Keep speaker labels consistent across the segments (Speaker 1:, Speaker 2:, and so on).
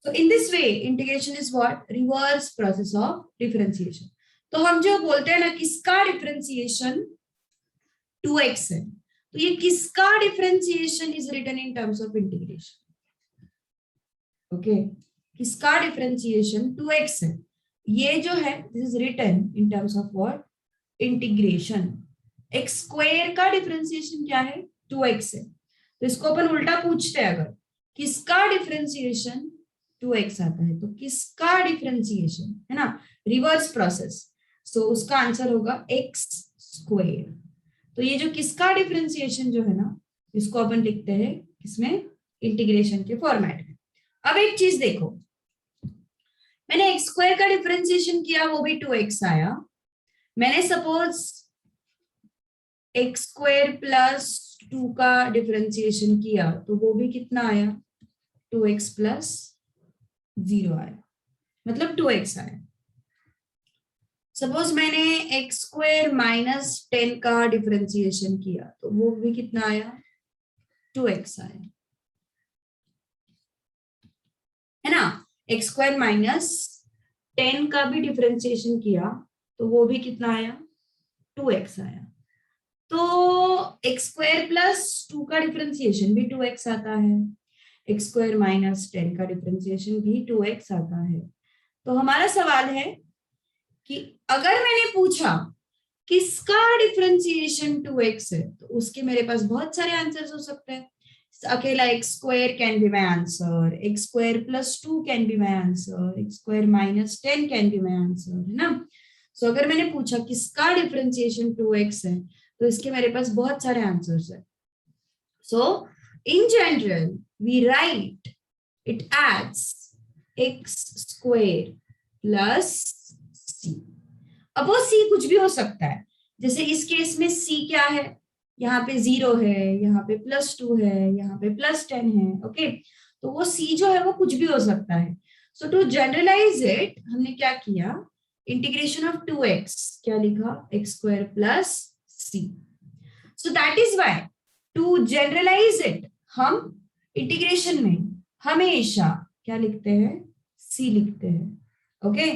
Speaker 1: So in this way, integration is what? Reverse process of differentiation. तो हम जो बोलते हैं ना किसका डिफरेंशिएशन 2x है, तो ये किसका differentiation is written in terms of integration. Okay, किसका डिफरेंशिएशन 2x है, ये जो है this is written in terms of what? Integration. X square का डिफरेंशिएशन क्या है? 2x है. तो इसको अपन उल्टा पूछते हैं, अगर किसका डिफरेंशिएशन 2x आता है तो किसका डिफरेंशिएशन है ना, रिवर्स प्रोसेस. सो उसका आंसर होगा x स्क्वायर. तो ये जो किसका डिफरेंशिएशन जो है ना, इसको अपन लिखते हैं किसमें? इंटीग्रेशन के फॉर्मेट में. अब एक चीज देखो, मैंने x स्क्वायर का डिफरेंशिएशन किया, वो भी 2x आया. मैंने सपोज x स्क्वायर प्लस 2 का डिफरेंशिएशन किया, तो वो भी कितना आया? 2x प्लस 0 आया, मतलब 2x आया. सपोज मैंने एक्स स्क्वायर माइनस 10 का डिफरेंशिएशन किया, तो वो भी कितना आया? 2x आया, है ना. एक्स स्क्वायर माइनस 10 का भी डिफरेंशिएशन किया, तो वो भी कितना आया? 2x आया. तो एक्स स्क्वायर प्लस 2 का डिफरेंशिएशन भी 2x आता है, एक्स स्क्वायर माइनस 10 का डिफरेंशिएशन भी 2x आता है. तो हमारा सवाल है कि अगर मैंने पूछा किसका डिफरेंशिएशन 2x है, तो उसके मेरे पास बहुत सारे आंसर्स हो सकते हैं. अकेला x square can be my answer, x square plus 2 can be my answer, x square minus 10 can be my answer, है ना. सो अगर मैंने पूछा किसका डिफरेंशिएशन 2x है, तो इसके मेरे पास बहुत सारे आंसर्स है. So in general we write it as X square plus C. अब वो सी कुछ भी हो सकता है, जैसे इस केस में सी क्या है, यहाँ पे 0 है, यहाँ पे +2 है, यहाँ पे +10 है. ओके, तो वो सी जो है वो कुछ भी हो सकता है. सो टू जनरलाइज इट हमने क्या किया? इंटीग्रेशन ऑफ 2x क्या लिखा? x square plus c. So that is why to generalize it हम इंटीग्रेशन में हमेशा क्या लिखते हैं? सी लिखते हैं. ओके,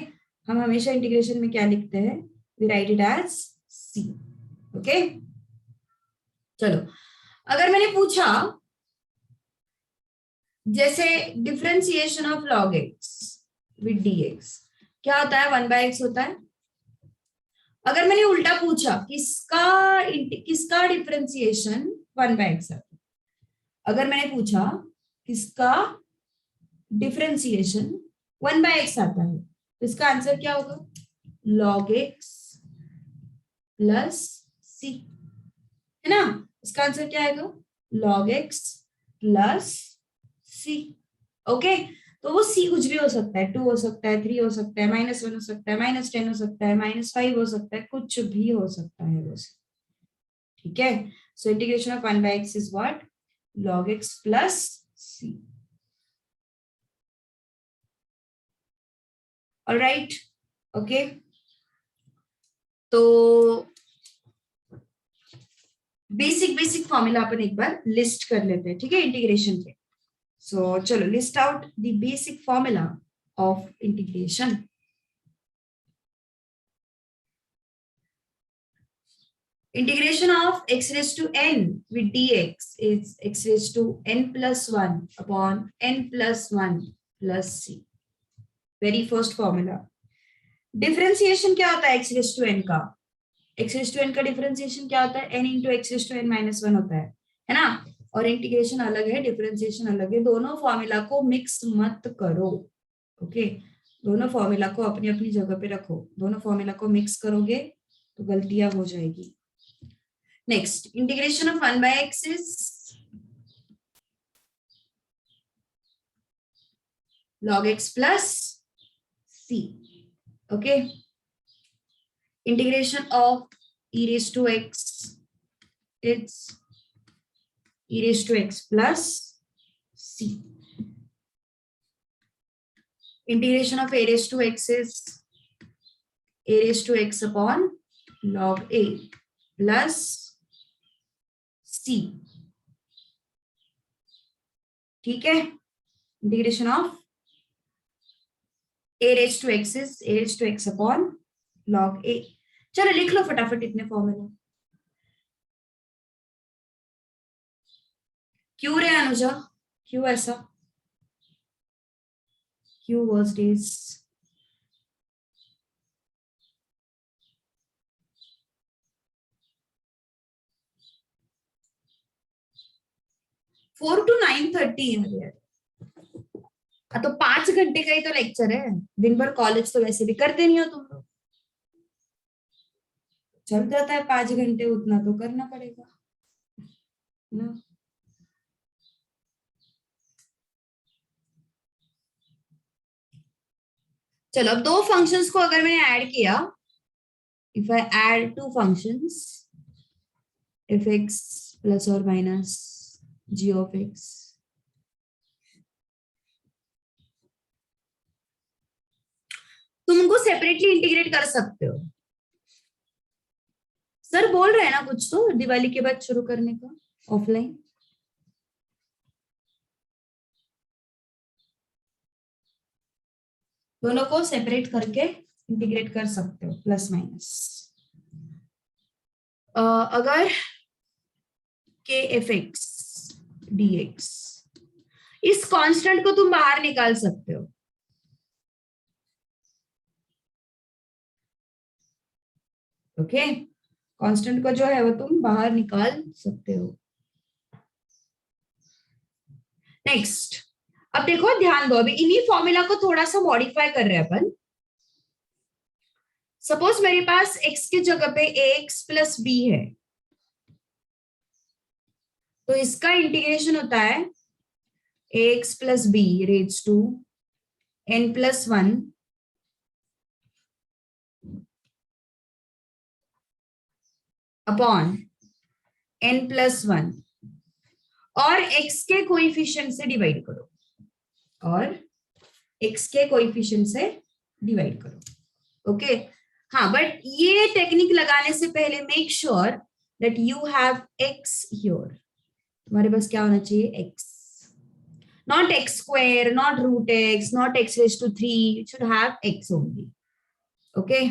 Speaker 1: हम हमेशा इंटीग्रेशन में क्या लिखते हैं? We write it as c. Okay, चलो अगर मैंने पूछा जैसे differentiation of log x with dx क्या होता है? 1/x होता है. अगर मैंने उल्टा पूछा किसका डिफरेंशिएशन 1/x आता है, अगर मैंने पूछा किसका डिफरेंशिएशन 1/x आता है, तो इसका आंसर क्या होगा? log x प्लस सी, है ना. इसका आंसर क्या आएगा? log x प्लस सी. ओके, तो वो सी कुछ भी हो सकता है, 2 हो सकता है, 3 हो सकता है, -1 हो सकता है, -10 हो सकता है, -5 हो सकता है, कुछ भी हो सकता है वो सी. ठीक है, so integration of 1/x is what? log x plus c. Alright, okay. तो बेसिक फॉर्मूला अपन एक बार लिस्ट कर लेते हैं, ठीक है, इंटीग्रेशन के. सो चलो list out the basic formula of integration. Integration of x raised to n with dx is x raised to n plus 1 upon n plus 1 plus c. Very first formula. Differentiation क्या होता है x raised to n का? x raised to n का differentiation क्या होता है? n into x raised to n minus 1 होता है ना. और इंटीग्रेशन अलग है, डिफरेंशिएशन अलग है. दोनों फॉर्मूला को मिक्स मत करो. ओके, दोनों फॉर्मूला को अपनी अपनी जगह पे रखो. दोनों फॉर्मूला को मिक्स करोगे तो गलतियां हो जाएगी. Next, integration of 1/x is log x plus c. Okay. Integration of e raised to x, it's e raised to x plus c. Integration of a raised to x is a raised to x upon log a plus c. ठीक है, integration of a raised to x is a raised to x upon log a। चलो लिख लो फटाफट इतने फॉर्मूले। क्यों रे अनुजा, क्यों ऐसा, क्यों वर्स्ट डेज? फोर टू 9:30 है। तो 5 घंटे का ही तो लेक्चर है, दिन भर कॉलेज तो वैसे भी करते नहीं हो तुम लोग, चल जाता है 5 घंटे, उतना तो करना पड़ेगा ना। चलो अब दो फंक्शंस को अगर मैंने ऐड किया, if I add two functions f x plus और माइनस जी ऑफ एक्स, तुम उनको सेपरेटली इंटीग्रेट कर सकते हो। सर बोल रहे हैं ना कुछ तो दिवाली के बाद शुरू करने का ऑफलाइन। दोनों को सेपरेट करके इंटीग्रेट कर सकते हो प्लस माइनस। अगर के एफ एक्स डी एक्स, इस कांस्टेंट को तुम बाहर निकाल सकते हो। ओके, कांस्टेंट को जो है वो तुम बाहर निकाल सकते हो। नेक्स्ट, अब देखो ध्यान दो, अभी इन्हीं फॉर्मूला को थोड़ा सा मॉडिफाई कर रहे हैं अपन। सपोज मेरे पास x की जगह पे ax प्लस b है, तो इसका इंटीग्रेशन होता है ax plus b raise to n plus 1 upon n plus 1 और x के कोएफिशिएंट से डिवाइड करो, और x के कोएफिशिएंट से डिवाइड करो। ओके हाँ, बट ये टेक्निक लगाने से पहले make sure that you have x here. तुम्हारे पास क्या होना चाहिए? x, not x square, not root x, not x raised to 3, you should have x only. Okay,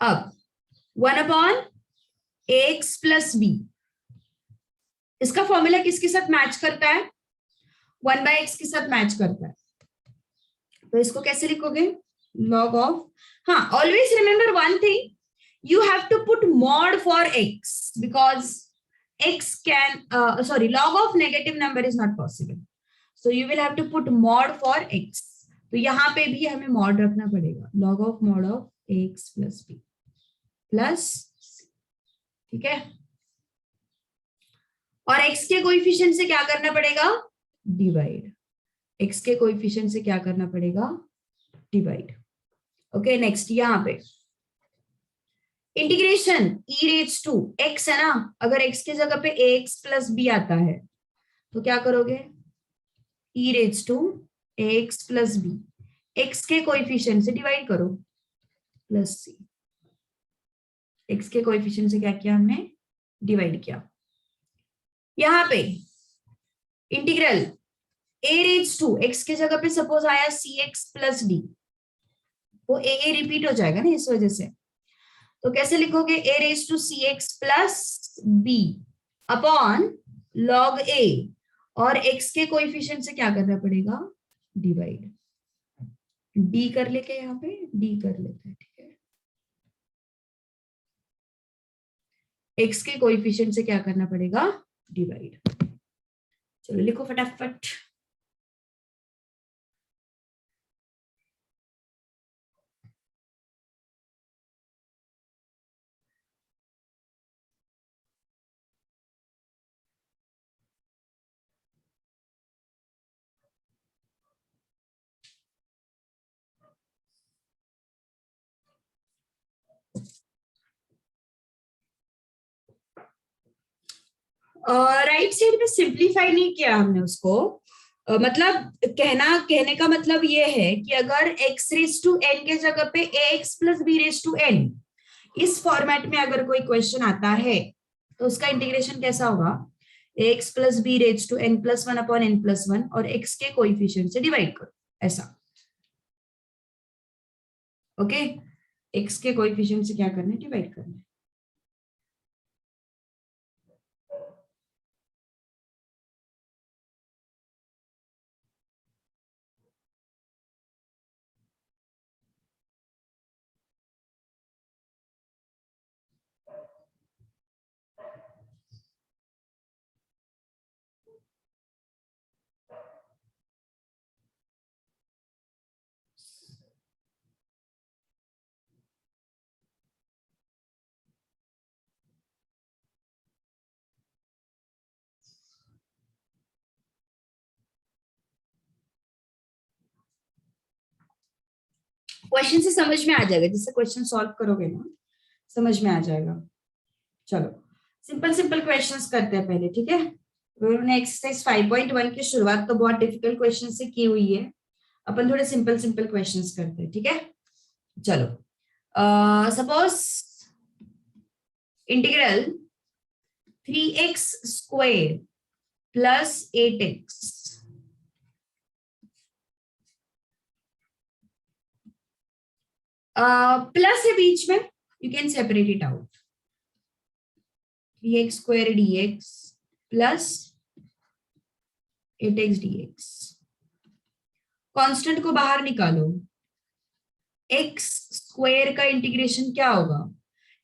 Speaker 1: अब 1 अपॉन ax प्लस b, इसका फॉर्मूला किसके साथ मैच करता है? 1 by x के साथ मैच करता है, तो इसको कैसे लिखोगे? log of, हाँ, always remember one thing, you have to put mod for x because x can log of negative number is not possible, so you will have to put mod for x। तो यहाँ पे भी हमें mod रखना पड़ेगा, log of mod of ax plus b plus c, ठीक है। और x के कोएफिशिएंट से क्या करना पड़ेगा? डिवाइड। x के कोएफिशिएंट से क्या करना पड़ेगा? डिवाइड। ओके नेक्स्ट, यहाँ पे integration e raise to x है ना, अगर x की जगह पे ax प्लस b आता है तो क्या करोगे? e raise to ax plus b, x के कोएफिशिएंट से डिवाइड करो प्लस c। x के कोएफिशिएंट से क्या किया हमने? डिवाइड किया। यहाँ पे integral a raise to x की जगह पे सपोज आया cx प्लस d, वो a रिपीट हो जाएगा ना इस वजह से, तो कैसे लिखोगे? a raise to cx plus b upon log a, और x के कोएफिशिएंट से क्या करना पड़ेगा? डिवाइड। d कर लेके यहाँ पे d कर लेते हैं, ठीक है। x के कोएफिशिएंट से क्या करना पड़ेगा? डिवाइड। चलो लिखो फटाफट। राइट साइड में सिंप्लीफाई नहीं किया हमने उसको, मतलब कहने का मतलब ये है कि अगर x रेज टू n के जगह पे ax plus b raise to n, इस फॉर्मेट में अगर कोई क्वेश्चन आता है तो उसका इंटीग्रेशन कैसा होगा? ax plus b raise to n plus 1 upon n plus 1 और x के कोएफिशिएंट से डिवाइड करो। ऐसा। ओके, एक्स के कोएफिशिएंट से क्या करना है, डिवाइड करना है। क्वेश्चन से समझ में आ जाएगा, जिससे क्वेश्चन सॉल्व करोगे ना समझ में आ जाएगा। चलो सिंपल सिंपल क्वेश्चंस करते हैं पहले, ठीक है। उन्होंने एक्सरसाइज 5.1 की शुरुआत तो बहुत डिफिकल्ट क्वेश्चन से की हुई है, अपन थोड़े सिंपल सिंपल क्वेश्चंस करते हैं, ठीक है। चलो suppose integral 3x square plus 8x plus है बीच में, you can separate it out. 3x square dx plus 8x dx, constant को बाहर निकालो। x स्क्वायर का इंटीग्रेशन क्या होगा,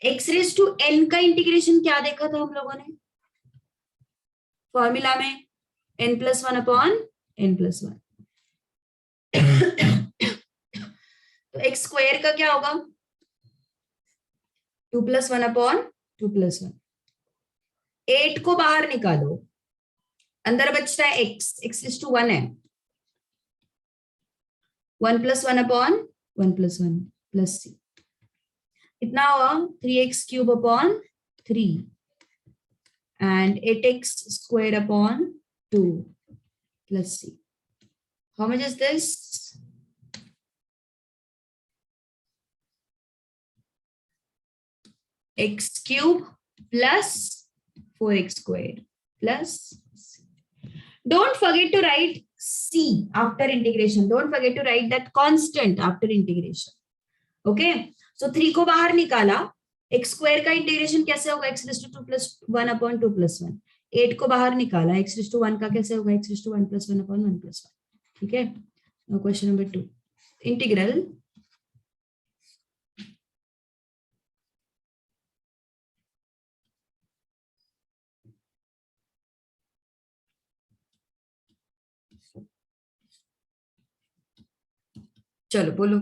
Speaker 1: x रेज टू n का इंटीग्रेशन क्या देखा था हम लोगों ने फॉर्मूला में, n plus one upon n plus one. तो x स्क्वायर का क्या होगा, 2 plus one upon 2 plus one. 8 को बाहर निकालो, अंदर बचता है x, x रेज टू 1 है, 1 plus one upon 1 plus one plus c, कितना हुआ 3x cube upon 3 and 8x square upon 2 plus c. How much is this? X cube plus 4x square plus c. Don't forget to write c after integration. Don't forget to write that constant after integration. Okay. So 3 को बाहर निकाला, x square का integration कैसे होगा, x raise to 2 plus 1 upon 2 plus 1। 8 को बाहर निकाला, x raise to 1 का कैसे होगा, x raise to 1 plus 1 upon 1 plus 1। ठीक है, क्वेश्चन नंबर 2, इंटीग्रल चलो बोलो।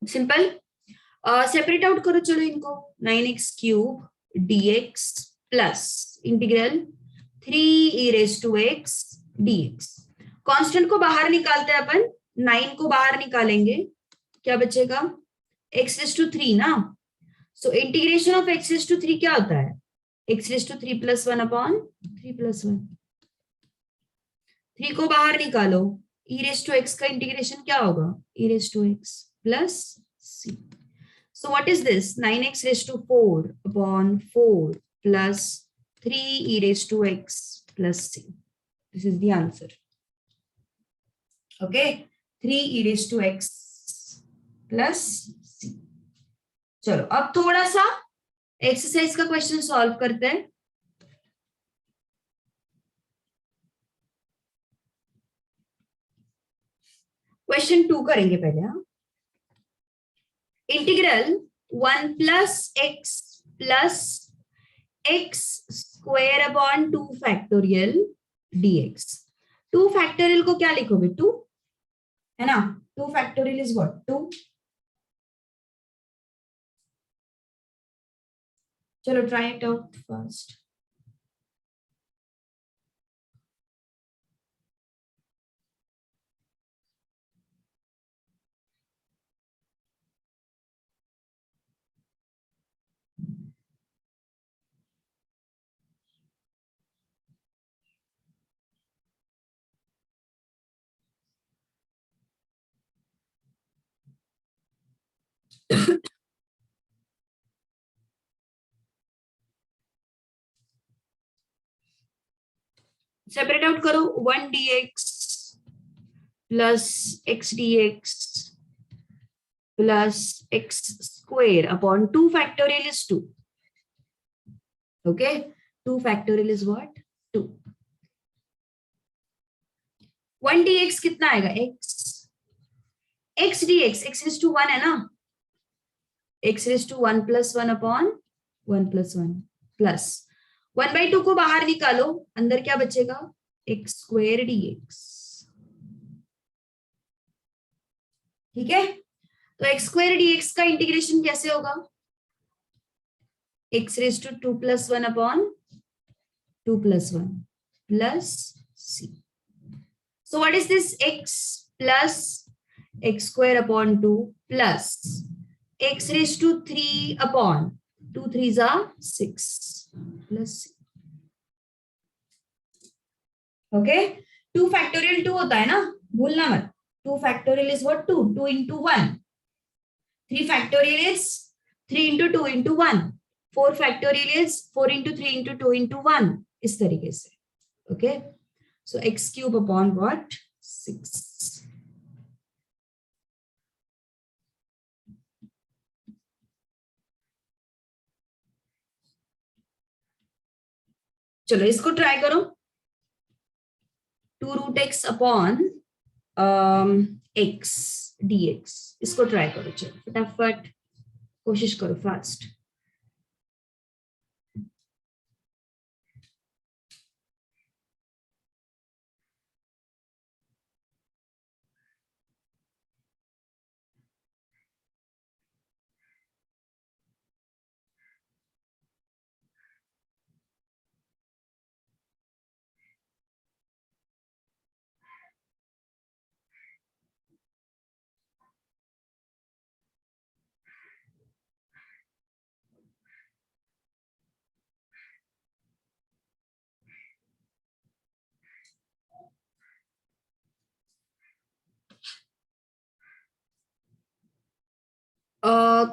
Speaker 1: सिंपल, सेपरेट आउट करो चलो इनको। 9x cube dx plus integral 3 e raise to x dx। Constant को बाहर निकालते हैं अपन, 9 को बाहर निकालेंगे, क्या बचेगा, x रेज टू 3 ना। So integration of x raise to 3 क्या होता है, x raise to 3 plus 1 upon 3 plus 1। 3 को बाहर निकालो, e रेज टू x का इंटीग्रेशन क्या होगा, e raise to x plus c। So what is this? 9x raised to 4 upon 4 plus 3 e raised to x plus c. This is the answer. Okay, 3 e raised to x plus c. चलो अब थोड़ा सा exercise का question solve करते हैं। Question 2 करेंगे पहले। हाँ, integral 1 plus x square upon 2 factorial dx। 2 factorial को क्या लिखोगे? 2, है ना? 2 फैक्टोरियल इज व्हाट? 2। चलो try it out first. Separate out करो। 1 dx plus x dx plus x square upon 2 factorial is 2। Okay, 2 factorial is what? 2। 1 dx कितना आएगा? x dx, x raise to 1 है ना? x raise to 1 plus 1 upon 1 plus 1 plus 1/2 को बाहर निकालो, अंदर क्या बचेगा? x square dx। ठीक है, तो x स्क्वायर dx का इंटीग्रेशन कैसे होगा? x raise to 2 plus 1 upon 2 plus 1 plus c। So what is this? X plus x square upon 2 plus x raised to 3 upon 2 3s are 6 plus c. Okay, 2 factorial 2 होता है ना, भूलना मत। 2 factorial is what? 2 2 into 1। 3 factorial is 3 into 2 into 1। 4 factorial is 4 into 3 into 2 into 1। इस तरीके से। Okay, so x cube upon what? 6। चलो इसको ट्राई करो। 2 root x upon x dx, इसको ट्राई करो। चलो फटाफट कोशिश करो, फास्ट।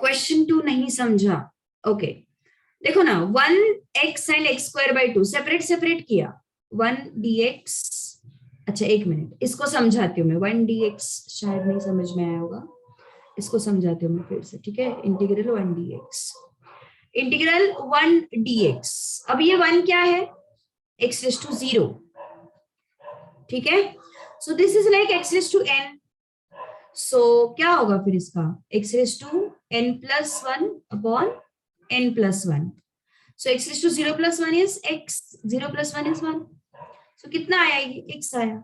Speaker 1: क्वेश्चन 2 नहीं समझा? ओके, देखो ना, 1x and x square by 2 separate separate किया। 1 dx, अच्छा एक मिनट, इसको समझाती हूँ मैं। 1 dx शायद नहीं समझ में आया होगा, इसको समझाती हूँ मैं फिर से। ठीक है, इंटीग्रल 1 dx, इंटीग्रल 1 dx। अब ये 1 क्या है? x raise to 0। ठीक है, so this is like x raise to n। So क्या होगा फिर इसका? x raise to n plus 1 upon n plus 1। So x raise to 0 plus 1 is x, 0 plus 1 is 1। So कितना आया? ये x आया।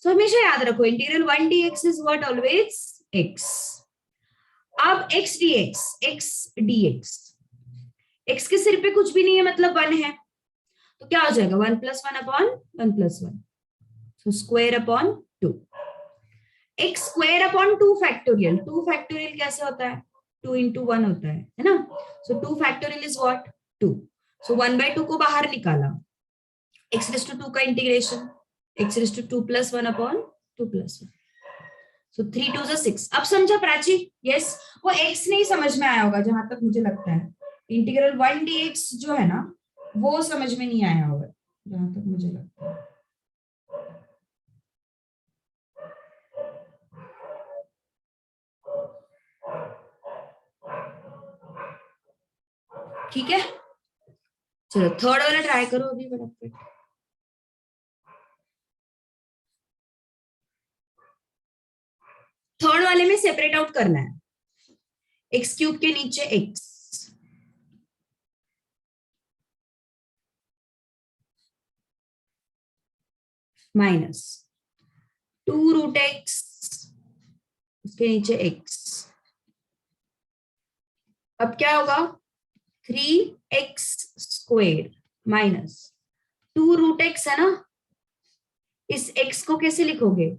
Speaker 1: सो हमेशा याद रखो, integral 1 dx is what? Always x। अब x dx, x dx, x के सिर पे कुछ भी नहीं है, मतलब 1 है, तो क्या हो जाएगा? 1 plus 1 upon 1 plus 1। So square upon 2। x square upon 2 factorial. 2 factorial कैसे होता है? 2 into 1 होता है ना? So 2 factorial is what? 2। So 1/2 को बाहर निकाला, x रेज टू 2 का integration, x raise to 2 plus 1 upon 2 plus 1। So 3 2 6। अब समझा प्राची? यस, वो x नहीं समझ में आया होगा जहां तक मुझे लगता है। इंटीग्रल 1 dx जो है ना, वो समझ में नहीं आया होगा जहां तक मुझे लगता है। ठीक है, चलो थर्ड वाला ट्राई करो अभी फटाफट। थर्ड वाले में सेपरेट आउट करना है। एक्स क्यूब के नीचे एक्स, माइनस 2√x, उसके नीचे x। अब क्या होगा, 3x² माइनस 2√x है ना, इस x को कैसे लिखोगे,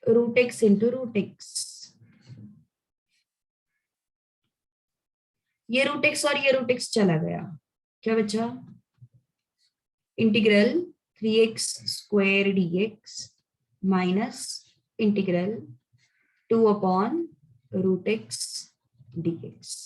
Speaker 1: √x इंटू √x। ये √x और ये √x चला गया, क्या बचा, integral 3x² dx minus integral 2/√x dx।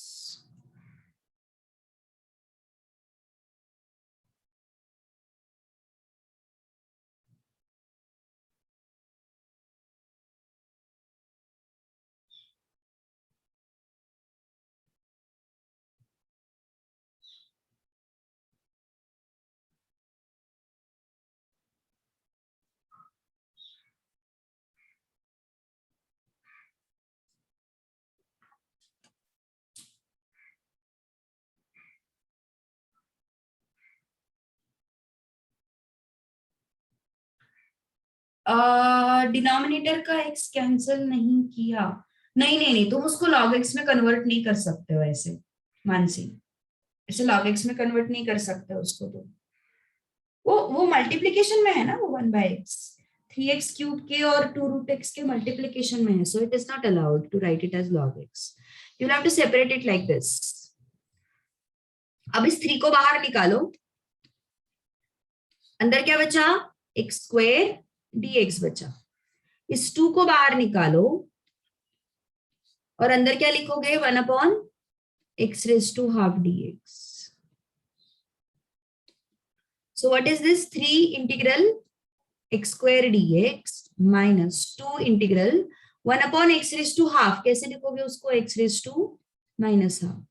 Speaker 1: Denominator का x कैंसिल नहीं किया, नहीं नहीं नहीं, तुम उसको log x में कन्वर्ट नहीं कर सकते हो ऐसे, मानसी, ऐसे log x में कन्वर्ट नहीं कर सकते हो उसको। तो वो मल्टीप्लीकेशन में है ना, वो 1/x, 3x³ के और 2√x के मल्टीप्लीकेशन में है, so it is not allowed to write it as log x, you have to separate it like this. अब इस 3 को बाहर निकालो, अंदर क्या बचा, x² dx बचा। इस 2 को बाहर निकालो और अंदर क्या लिखोगे, 1/x⁻² dx। So what is this, 3 integral x² dx minus 2 integral 1/x⁻²। कैसे लिखोगे उसको, x⁻²,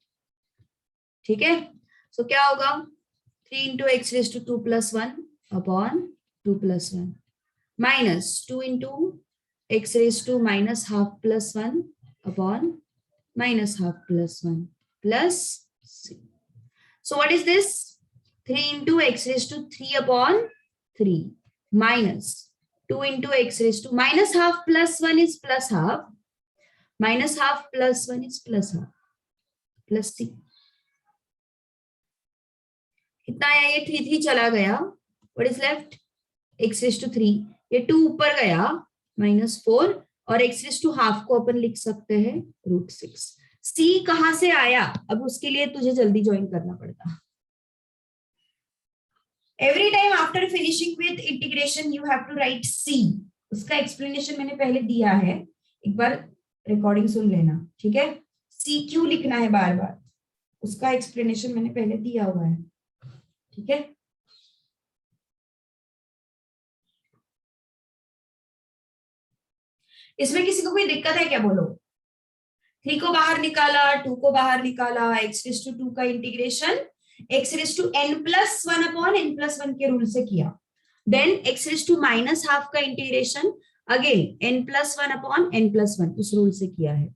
Speaker 1: ठीक है। सो क्या होगा, 3 into x⁻² + 1/2 + 1 minus 2 into x⁻² + 1/2 + 1 plus c. So what is this, 3 into x⁻³ minus 2 into x⁻² -half plus 1 is +half, -half plus 1 is +half plus c। कितना आया, ये 3 चला गया, what is left, x⁻³, ये 2 ऊपर गया -4 और x⁻½ को अपन लिख सकते हैं √6। c कहां से आया, अब उसके लिए तुझे जल्दी ज्वाइन करना पड़ता। Every time after finishing with integration you have to write c। उसका एक्सप्लेनेशन मैंने पहले दिया है, एक बार रिकॉर्डिंग सुन लेना, ठीक है। c क्यों लिखना है बार बार, उसका एक्सप्लेनेशन मैंने पहले दिया हुआ है, ठीक है। इसमें किसी को कोई दिक्कत है क्या, बोलो। 3 को बाहर निकाला, 2 को बाहर निकाला, x⁻² का इंटीग्रेशन x⁻n+1/n+1 के रूल से किया, देन x⁻⁻½ का इंटीग्रेशन अगेन n+1/n+1 उस रूल से किया है।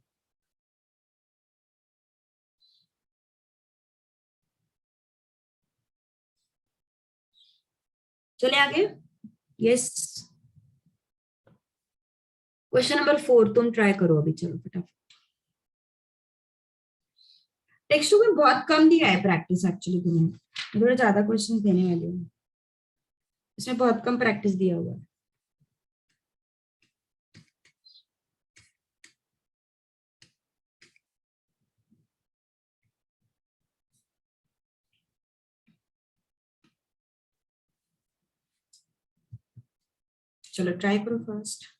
Speaker 1: चले आगे, यस। क्वेश्चन नंबर 4 तुम ट्राई करो अभी, चलो फटाफट। टेक्स्ट बुक में बहुत कम दिया है प्रैक्टिस, एक्चुअली तुम्हें थोड़ा ज्यादा क्वेश्चन देने वाले हूँ, इसमें बहुत कम प्रैक्टिस दिया हुआ है। चलो ट्राई करो फर्स्ट।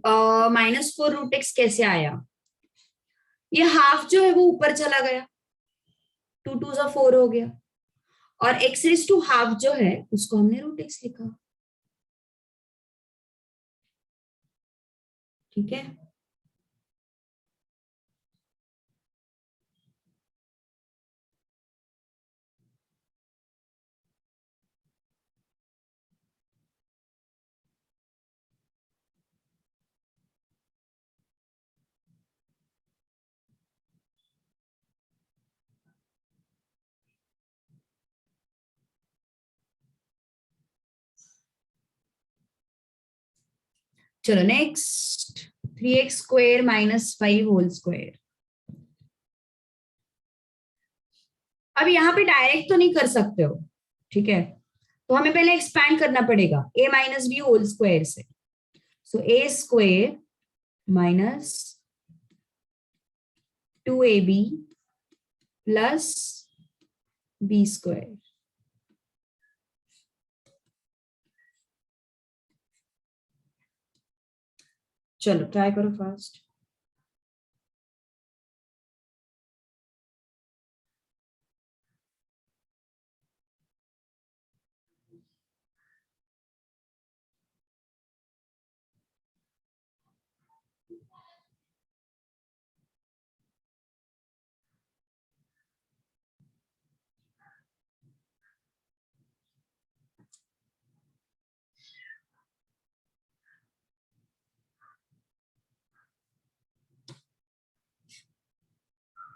Speaker 1: -4 √x कैसे आया? ये हाफ जो है वो ऊपर चला गया, 2 2 सा 4 हो गया, और x⁻²½ जो है उसको हमने √x लिखा। ठीक है, चलो नेक्स्ट, 3x² -5 होल स्क्वायर। अब यहाँ पे डायरेक्ट तो नहीं कर सकते हो, ठीक है, तो हमें पहले एक्सपैंड करना पड़ेगा a - b होल स्क्वायर से। सो a² -2ab +b²। चलो ट्राई करो फास्ट।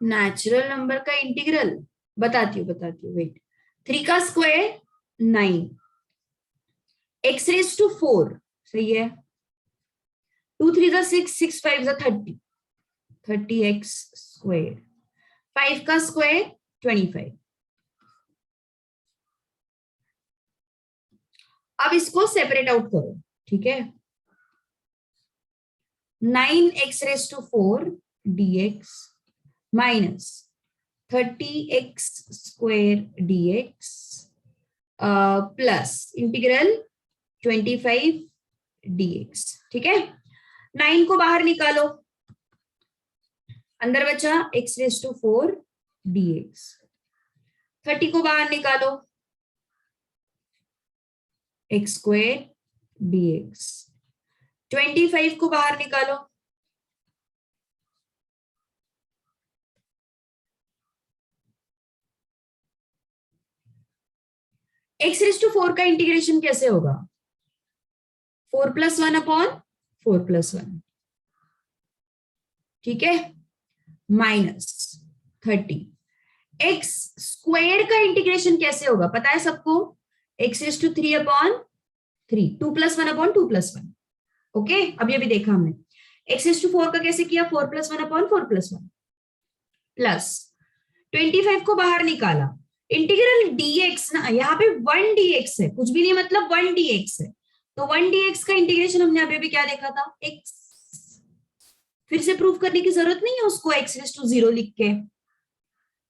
Speaker 1: नेचुरल नंबर का इंटीग्रल, बताती हूँ वेट। 3 का स्क्वायर 9, x⁻⁴ सही है, 2 3 सा 6, 6 5 सा 30, 30x²। 5 का स्क्वायर 25। अब इसको सेपरेट आउट करो, ठीक है, 9x⁻⁴ dx -30x² plus integral 25 dx। ठीक है, 9 को बाहर निकालो, अंदर बचा x⁻⁴ dx। 30 को बाहर निकालो, x² dx। 25 को बाहर निकालो, x⁻⁴ का इंटीग्रेशन कैसे होगा? 4+1/4+1, ठीक है, -30। x² का इंटीग्रेशन कैसे होगा पता है सबको? x⁻³ 2+1/2+1। ओके, अब ये भी देखा हमने। x⁻⁴ का कैसे किया? 4+1/4+1 प्लस 25 को बाहर निकाला, इंटीग्रल dx ना, यहाँ पे 1 dx है, कुछ भी नहीं मतलब 1 dx है, तो 1 dx का इंटीग्रेशन हमने अभी भी क्या देखा था? x। फिर से प्रूफ करने की जरूरत नहीं है उसको x⁻0 लिख के।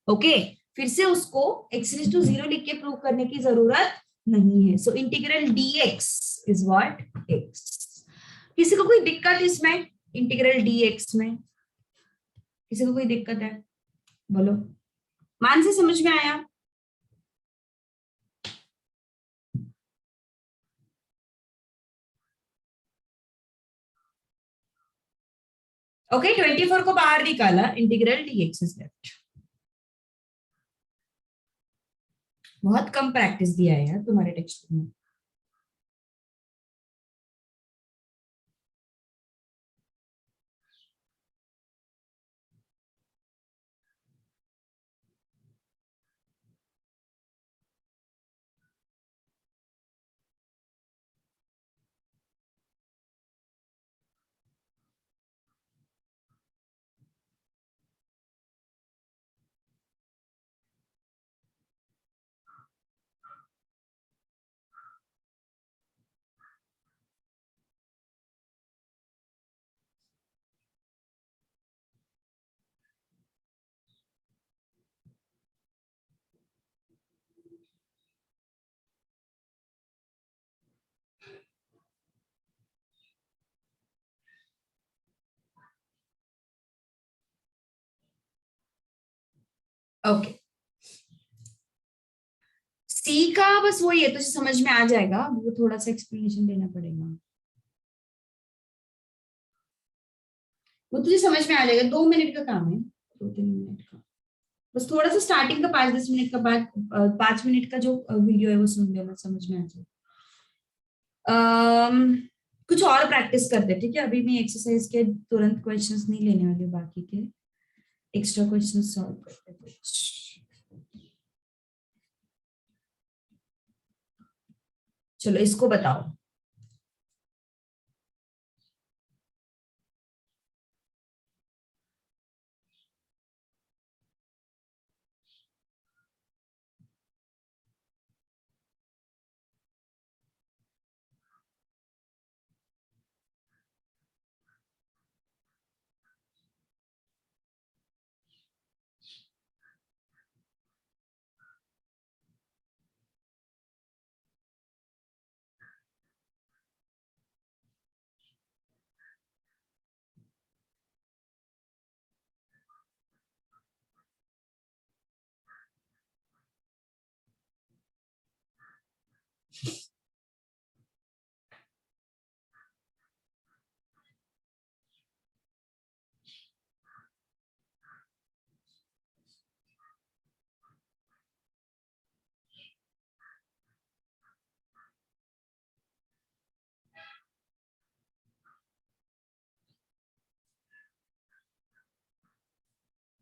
Speaker 1: ओके, फिर से उसको x⁻0 लिख के प्रूव करने की जरूरत नहीं है। So integral dx is what? x। किसी को कोई दिक्कत इसमें इंटीग्रल dx में? किसी को कोई दिक्कत है? बोलो, मान से समझ में आया? ओके, 24 को बाहर निकाला, इंटीग्रल dx इज लेफ्ट। बहुत कम प्रैक्टिस दिया है यार तुम्हारे टेक्स्ट में। ओके, सी का बस वही है, तुझे समझ में आ जाएगा, वो थोड़ा सा एक्सप्लेनेशन देना पड़ेगा, वो तुझे समझ में आ जाएगा, 2 मिनट का काम है, 2-3 मिनट का, बस थोड़ा सा स्टार्टिंग का 5-10 मिनट का बाद 5 मिनट का जो वीडियो है वो सुन लेना, समझ में आ जाएगा। कुछ और प्रैक्टिस करते, ठीक है, अभी मैं एक्सरसाइज के तुरंत क्वेश्चंस नहीं लेने वाली, बाकी के एक्स्ट्रा क्वेश्चंस सॉल्व करते कुछ। चलो इसको बताओ,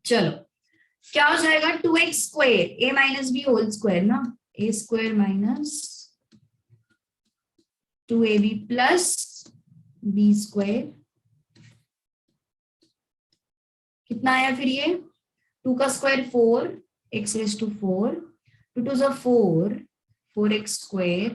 Speaker 1: चलो क्या हो जाएगा, 2x² a minus b whole square ना, a² minus 2ab plus b², कितना आया फिर ये, 2 का square 4, x raise to 4, 2 2 4, 4x²